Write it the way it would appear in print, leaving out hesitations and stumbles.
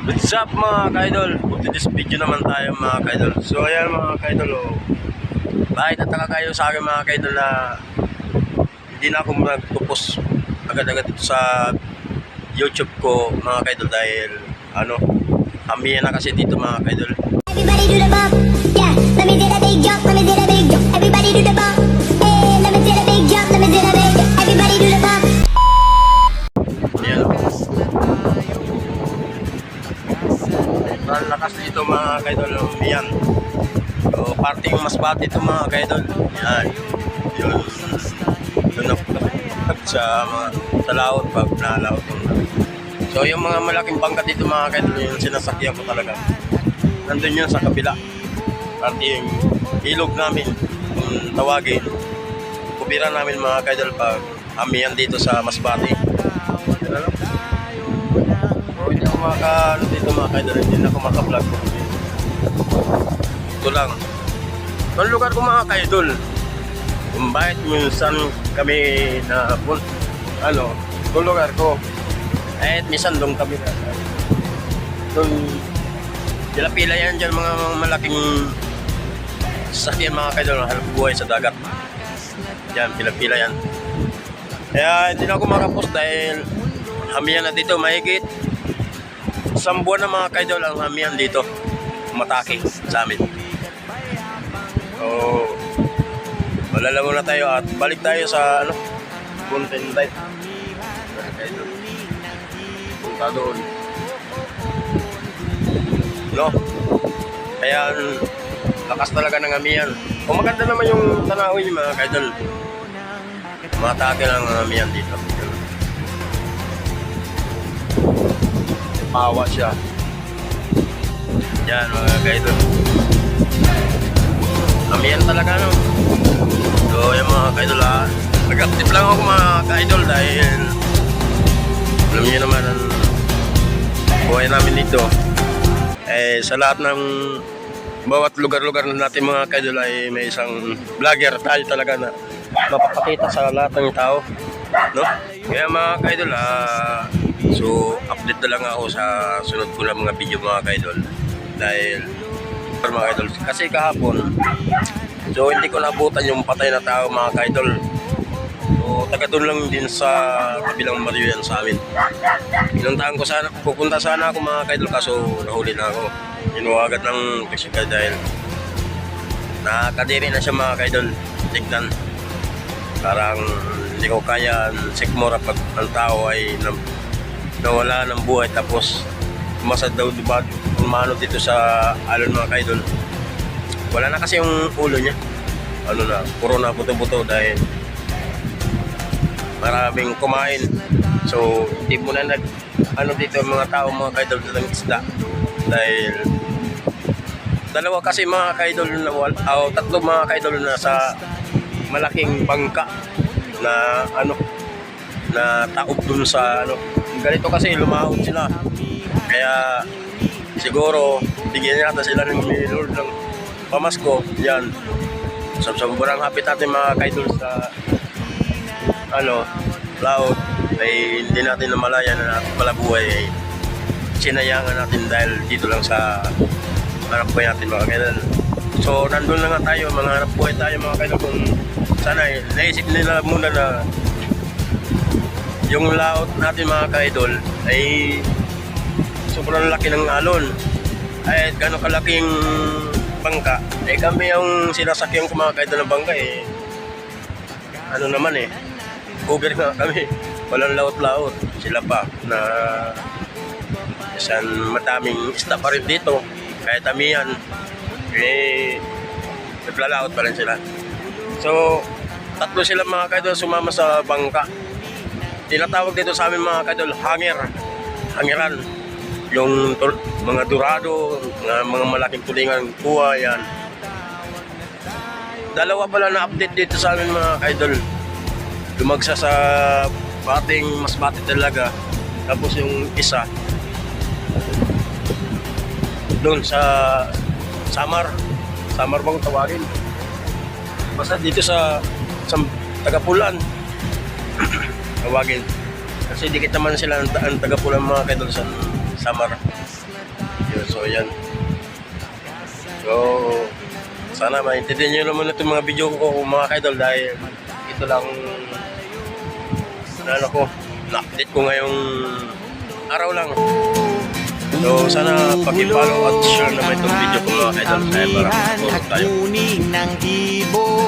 What's up mga ka-idol? To this video naman tayo mga ka-idol. So ayan mga ka-idol, bakit nataka kayo sa akin mga ka-idol na hindi na ako nagtupos agad-agad dito sa YouTube ko mga ka-idol dahil amihan na kasi dito mga ka-idol. Everybody do the bump, yeah. Let me see the big jump, let me see the big jump. Everybody do the bump, hey. Let me see the big jump, let me see the big jump. Everybody do the bump. Ayan o. Ang lakas dito mga ka-idol, yan. So parting Masbate ito mga ka-idol. Yan. Yun. Yun sa laot pag nalaot yung. So yung mga malaking bangka dito mga ka-idol, yung sinasakyan ko talaga. Nandun yun sa kabila. Parting ilog namin, kung tawagin. Kubira namin mga ka-idol pag amihan dito sa Masbate. Ano? So hindi ako dito mga ka-idol, hindi na ako maka-vlog. Ito lang. Ang lugar ko mga ka-idol, kung bakit minsan kami na ito lugar ko. Kahit minsan doon kami na. Doon, pila-pila yan dyan mga malaking sasakyan mga ka-idol, halap buhay sa dagat. Yan, pila-pila yan. Kaya hindi na ako makapost dahil hamihan na dito, mahigit 1 buwan na mga ka-idol ang hamihan dito. Matake sa amin. So, malala muna tayo at balik tayo sa content light. Mga ka-idol. Punta doon. No? Kaya lakas talaga ng amihan. Kung maganda naman yung tanawin mga ka-idol, matake lang ang amihan dito. Pawa siya. Yan mga ka-idol. Amihan talaga no. So yung mga ka-idol nag-active lang ako mga ka-idol dahil alam niyo naman ang buhay namin dito. Sa lahat ng bawat lugar-lugar na natin mga ka-idol ay may isang vlogger tayo talaga na mapapakita sa lahat ng tao, no? Kaya mga ka-idol, so update na lang ako sa sunod ko lang mga video mga ka-idol dahil mga ka-idol, kasi kahapon so hindi ko nabutan yung patay na tao mga ka-idol. So taga doon lang din sa kabilang baryo yan sa amin. Pinuntahan ko sana, pupunta sana ako mga ka-idol kaso nahuli na ako. Inuwagat ng physical dahil nakakadiri na siya mga ka-idol. Tignan, parang hindi ko kaya sikmura pag ang tao ay nawala ng buhay tapos masad daw diba umano dito sa alon mga ka-idol. Wala na kasi yung ulo niya, na puro na buto-buto dahil maraming kumain. So hindi mo na dito mga tao mga ka-idol ng isda dahil dalawa kasi mga ka-idol na tatlo mga ka-idol na sa malaking bangka na na taob dun sa ganito kasi lumahon sila. Kaya siguro bigyan natin sila ng Lord ng pamasko yan. So sobrang happy natin mga ka-idol sa laot ay hindi natin namalaya na palabuhay ay sinayangan natin dahil dito lang sa hanap buhay natin mga ka-idol. So nandun lang nga tayo, mga hanap buhay tayo mga ka-idol. Kung sana naisip nila muna na yung laot natin mga ka-idol ay sobrang laki ng alon ay gano'ng kalaking bangka kami yung sinasakyan ko mga ka-idol ng bangka naman cover nga kami, walang laot-laot. Sila pa na isang madaming isda pa rin dito kahit amihan naglalaot pa rin sila. So tatlo sila mga ka-idol sumama sa bangka. Tinatawag dito sa amin mga ka-idol hangiran, yung mga dorado, mga malaking tulingan kuha yan. Dalawa pala na update dito sa amin mga ka-idol, lumagsa sa pating Masbate talaga, tapos yung isa doon sa Samar bang tawagin, basta dito sa Tagapulan tawagin. Kasi dikit naman sila ang tagapulan mga ka-idol sa Samar. So yan. So sana maintindihan nyo naman itong mga video ko mga ka-idol dahil ito lang ko, na-update ko ngayong araw lang. So sana paki-follow at share naman itong video ko mga ka-idol para makatulong tayo. ng ibon.